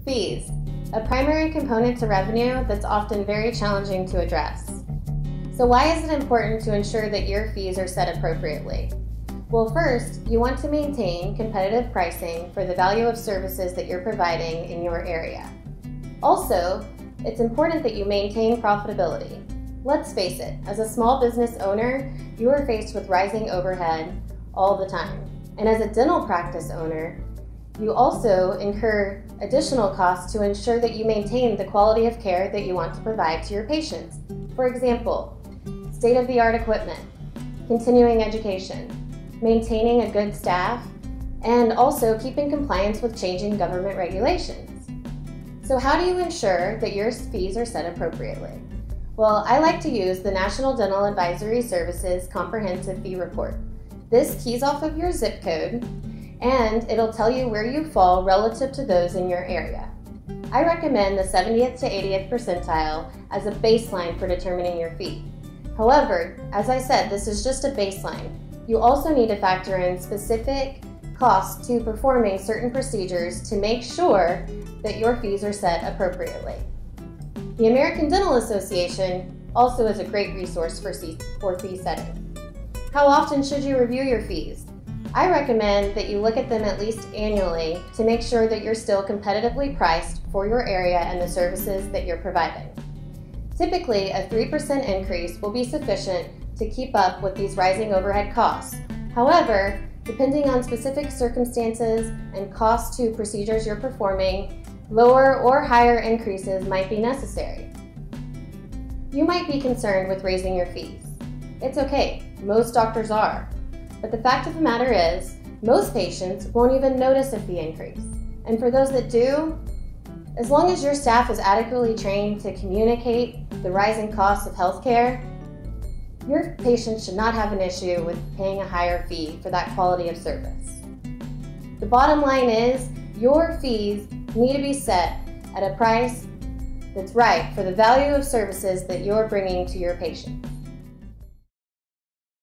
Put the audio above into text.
Fees, a primary component to revenue that's often very challenging to address. So why is it important to ensure that your fees are set appropriately? Well, first, you want to maintain competitive pricing for the value of services that you're providing in your area. Also, it's important that you maintain profitability. Let's face it, as a small business owner, you are faced with rising overhead all the time. And as a dental practice owner, you also incur additional costs to ensure that you maintain the quality of care that you want to provide to your patients. For example, state-of-the-art equipment, continuing education, maintaining a good staff, and also keeping compliance with changing government regulations. So how do you ensure that your fees are set appropriately? Well, I like to use the National Dental Advisory Services Comprehensive Fee Report. This keys off of your zip code, and it'll tell you where you fall relative to those in your area. I recommend the 70th to 80th percentile as a baseline for determining your fee. However, as I said, this is just a baseline. You also need to factor in specific costs to performing certain procedures to make sure that your fees are set appropriately. The American Dental Association also is a great resource for fee setting. How often should you review your fees? I recommend that you look at them at least annually to make sure that you're still competitively priced for your area and the services that you're providing. Typically, a 3% increase will be sufficient to keep up with these rising overhead costs. However, depending on specific circumstances and costs to procedures you're performing, lower or higher increases might be necessary. You might be concerned with raising your fees. It's okay, most doctors are. But the fact of the matter is, most patients won't even notice a fee increase. And for those that do, as long as your staff is adequately trained to communicate the rising costs of healthcare, your patients should not have an issue with paying a higher fee for that quality of service. The bottom line is, your fees need to be set at a price that's right for the value of services that you're bringing to your patients.